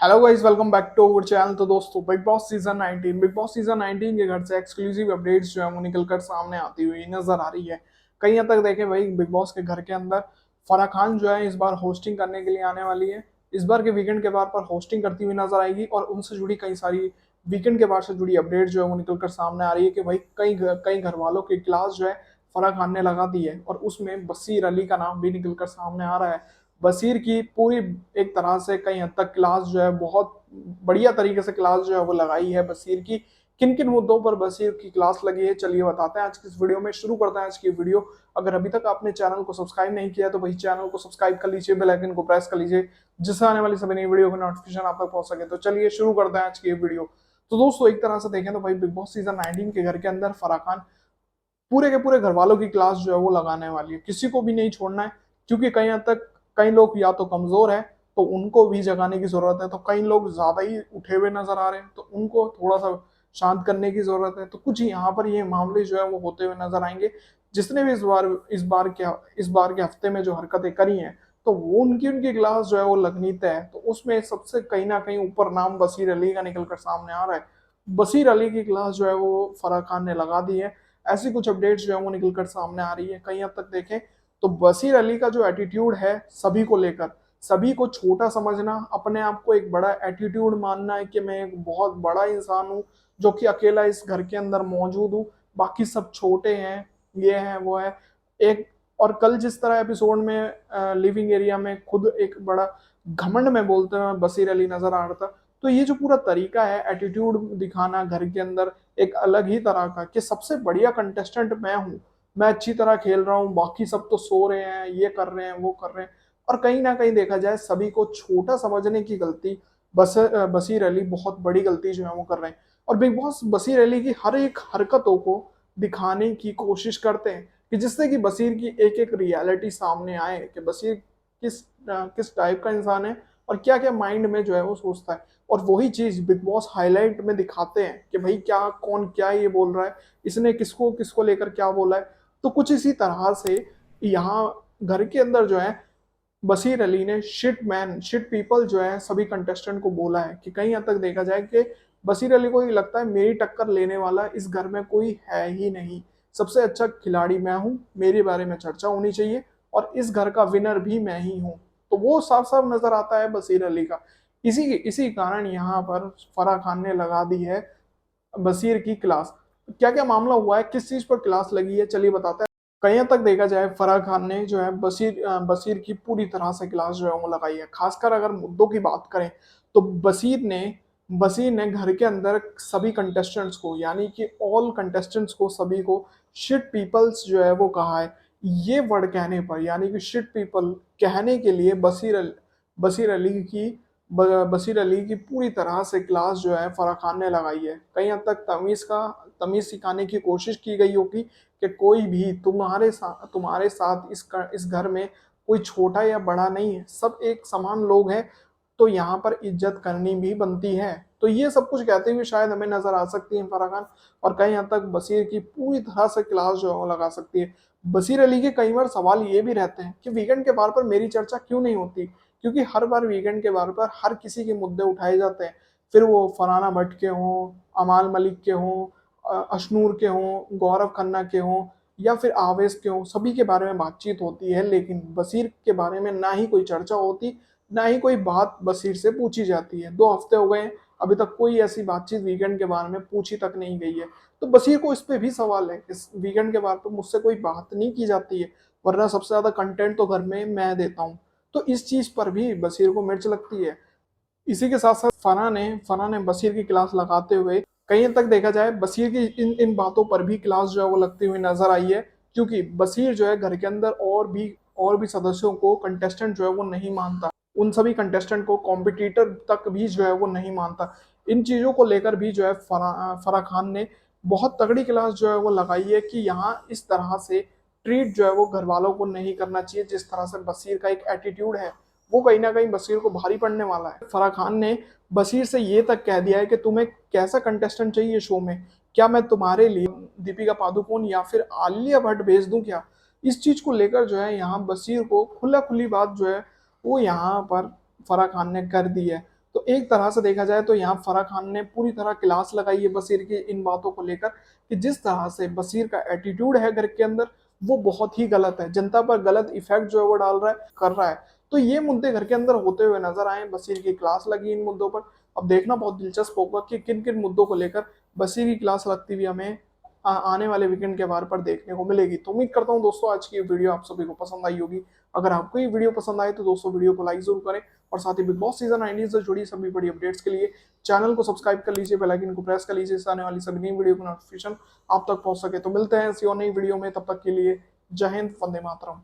Hello guys, welcome back to our channel. तो दोस्तों, big boss season 19 के घर से एक्सक्लूसिव अपडेट्स जो है वो निकलकर सामने आती हुई नजर आ रही है। कहीं हद तक देखें भाई, बिग बॉस के घर के अंदर फराह खान जो है इस बार होस्टिंग करने के लिए आने वाली है। इस बार के वीकेंड के बार पर होस्टिंग करती हुई नजर आएगी और उनसे जुड़ी कई सारी वीकेंड के बाद से जुड़ी अपडेट जो है वो निकलकर सामने आ रही है कि भाई कई घर वालों की क्लास जो है फराह खान ने लगा दी है और उसमें बसीर अली का नाम भी निकलकर सामने आ रहा है। बसीर की पूरी एक तरह से कई हद तक क्लास जो है बहुत बढ़िया तरीके से क्लास जो है वो लगाई है बसीर की। किन किन मुद्दों पर बसीर की क्लास लगी है, चलिए बताते हैं आज की इस वीडियो में। शुरू करते हैं आज की वीडियो। अगर अभी तक आपने चैनल को सब्सक्राइब नहीं किया तो वही चैनल को सब्सक्राइब कर लीजिए, बेल आइकन को प्रेस कर लीजिए, जिससे आने वाली सभी नई वीडियो का नोटिफिकेशन आप तक पहुंच सके। तो चलिए शुरू करते हैं आज की वीडियो। तो दोस्तों, एक तरह से देखें तो भाई बिग बॉस सीजन 19 के घर के अंदर फराह खान पूरे के पूरे घर वालों की क्लास जो है वो लगाने वाली है। किसी को भी नहीं छोड़ना है, क्योंकि कहीं हद तक कई लोग या तो कमजोर है तो उनको भी जगाने की जरूरत है, तो कई लोग ज्यादा ही उठे हुए नजर आ रहे हैं तो उनको थोड़ा सा शांत करने की जरूरत है। तो कुछ यहाँ पर ये मामले जो है वो होते हुए नजर आएंगे। जिसने भी इस बार के हफ्ते में जो हरकतें करी हैं, तो वो उनकी उनकी क्लास जो है वो लगनी तय है। तो उसमें सबसे कहीं ना कहीं ऊपर नाम बसीर अली का निकलकर सामने आ रहा है। बसीर अली की क्लास जो है वो फराह खान ने लगा दी है। ऐसी कुछ अपडेट्स जो है वो निकलकर सामने आ रही है। कहीं हद तक देखें तो बसीर अली का जो एटीट्यूड है सभी को लेकर, सभी को छोटा समझना, अपने आप को एक बड़ा एटीट्यूड मानना है कि मैं एक बहुत बड़ा इंसान हूँ जो कि अकेला इस घर के अंदर मौजूद हूँ, बाकी सब छोटे हैं, ये है वो है एक। और कल जिस तरह एपिसोड में लिविंग एरिया में खुद एक बड़ा घमंड में बोलते हुए बसीर अली नजर आ रहा था। तो ये जो पूरा तरीका है एटीट्यूड दिखाना घर के अंदर, एक अलग ही तरह का कि सबसे बढ़िया कंटेस्टेंट मैं हूँ, मैं अच्छी तरह खेल रहा हूँ, बाकी सब तो सो रहे हैं, ये कर रहे हैं, वो कर रहे हैं। और कहीं ना कहीं देखा जाए सभी को छोटा समझने की गलती बसीर अली बहुत बड़ी गलती जो है वो कर रहे हैं। और बिग बॉस बसीर अली की हर एक हरकतों को दिखाने की कोशिश करते हैं कि जिससे कि बसीर की एक एक रियलिटी सामने आए कि बसीर किस टाइप का इंसान है और क्या क्या माइंड में जो है वो सोचता है। और वही चीज बिग बॉस हाईलाइट में दिखाते हैं कि भाई क्या कौन क्या ये बोल रहा है, इसने किसको किसको लेकर क्या बोला है। तो कुछ इसी तरह से यहाँ घर के अंदर जो है बसीर अली ने शिट मैन शिट पीपल जो है सभी कंटेस्टेंट को बोला है कि कहीं हद तक देखा जाए कि बसीर अली को ये लगता है मेरी टक्कर लेने वाला इस घर में कोई है ही नहीं, सबसे अच्छा खिलाड़ी मैं हूँ, मेरे बारे में चर्चा होनी चाहिए और इस घर का विनर भी मैं ही हूँ। तो वो साफ साफ नजर आता है बसीर अली का। इसी कारण यहाँ पर फराह खान ने लगा दी है बसीर की क्लास। क्या क्या मामला हुआ है, किस चीज पर क्लास लगी है, चलिए बताते हैं। कहीं तक देखा जाए फराह खान ने जो है बसीर की पूरी तरह से क्लास जो है वो लगाई है। खासकर अगर मुद्दों की बात करें तो बसीर ने घर के अंदर सभी कंटेस्टेंट्स को, यानी कि ऑल कंटेस्टेंट्स को, सभी को शिट पीपल्स जो है वो कहा है। ये वर्ड कहने पर, यानी कि शिट पीपल कहने के लिए बसीर अली की बसीर अली की पूरी तरह से क्लास जो है फराह खान ने लगाई है। कहीं हद तक तमीज सिखाने की कोशिश की गई होगी कि कोई भी तुम्हारे साथ इस घर में कोई छोटा या बड़ा नहीं है, सब एक समान लोग हैं, तो यहाँ पर इज्जत करनी भी बनती है। तो ये सब कुछ कहते हुए शायद हमें नजर आ सकती है फराह खान, और कहीं हद तक बसीर की पूरी तरह से क्लास जो है वो लगा सकती है। बसीर अली के कई बार सवाल ये भी रहते हैं कि वीकेंड के बार पर मेरी चर्चा क्यों नहीं होती, क्योंकि हर बार वीकेंड के बार पर हर किसी के मुद्दे उठाए जाते हैं, फिर वो फरहाना भट्ट के हों, अमाल मलिक के हों, अशनूर के हों, गौरव खन्ना के हों, या फिर आवेश के हों, सभी के बारे में बातचीत होती है, लेकिन बसीर के बारे में ना ही कोई चर्चा होती, ना ही कोई बात बसीर से पूछी जाती है। 2 हफ्ते हो गए हैं, अभी तक कोई ऐसी बातचीत वीकेंड के बारे में पूछी तक नहीं गई है। तो बसीर को इस पे भी सवाल है, इस वीकेंड के बारे पर मुझसे कोई बात नहीं की जाती है, वरना सबसे ज्यादा कंटेंट तो घर में मैं देता हूँ। तो इस चीज पर भी बसीर को मिर्च लगती है। इसी के साथ साथ फना ने बसीर की क्लास लगाते हुए, कहीं तक देखा जाए बसीर की इन इन बातों पर भी क्लास जो है वो लगती हुई नजर आई है। क्योंकि बसीर जो है घर के अंदर और भी सदस्यों को, कंटेस्टेंट जो है वो नहीं मानता, उन सभी कंटेस्टेंट को कॉम्पिटिटर तक भी जो है वो नहीं मानता। इन चीजों को लेकर भी जो है फराह खान ने बहुत तगड़ी क्लास जो है वो लगाई है कि यहाँ इस तरह से ट्रीट जो है वो घर वालों को नहीं करना चाहिए, जिस तरह से बसीर का एक एटीट्यूड है वो कहीं ना कहीं बसीर को भारी पड़ने वाला है। फराह खान ने बसीर से ये तक कह दिया है कि तुम्हें कैसा कंटेस्टेंट चाहिए शो में, क्या मैं तुम्हारे लिए दीपिका पादुकोण या फिर आलिया भट्ट भेज दूं क्या। इस चीज को लेकर जो है यहाँ बसीर को खुला खुली बात जो है वो यहाँ पर फराह खान ने कर दी है। तो एक तरह से देखा जाए तो यहाँ फराह खान ने पूरी तरह क्लास लगाई है बशीर की इन बातों को लेकर कि जिस तरह से बशीर का एटीट्यूड है घर के अंदर वो बहुत ही गलत है, जनता पर गलत इफेक्ट जो है वो डाल रहा है, कर रहा है। तो ये मुद्दे घर के अंदर होते हुए नजर आए, बशीर की क्लास लगी इन मुद्दों पर। अब देखना बहुत दिलचस्प होगा कि किन किन मुद्दों को लेकर बशीर की क्लास लगती हुई हमें आने वाले वीकेंड के बार पर देखने को मिलेगी। तो उम्मीद करता हूँ दोस्तों आज की ये वीडियो आप सभी को पसंद आई होगी। अगर आपको ये वीडियो पसंद आए तो दोस्तों वीडियो को लाइक जरूर करें और साथ ही बिग बॉस सीजन 19 से जुड़ी सभी बड़ी अपडेट्स के लिए चैनल को सब्सक्राइब कर लीजिए, बेल आइकन को प्रेस कर लीजिए, इससे आने वाली सभी नई वीडियो की नोटिफिकेशन आप तक पहुंच सके। तो मिलते हैं इसी और नई वीडियो में, तब तक के लिए जय हिंद, वंदे मातरम।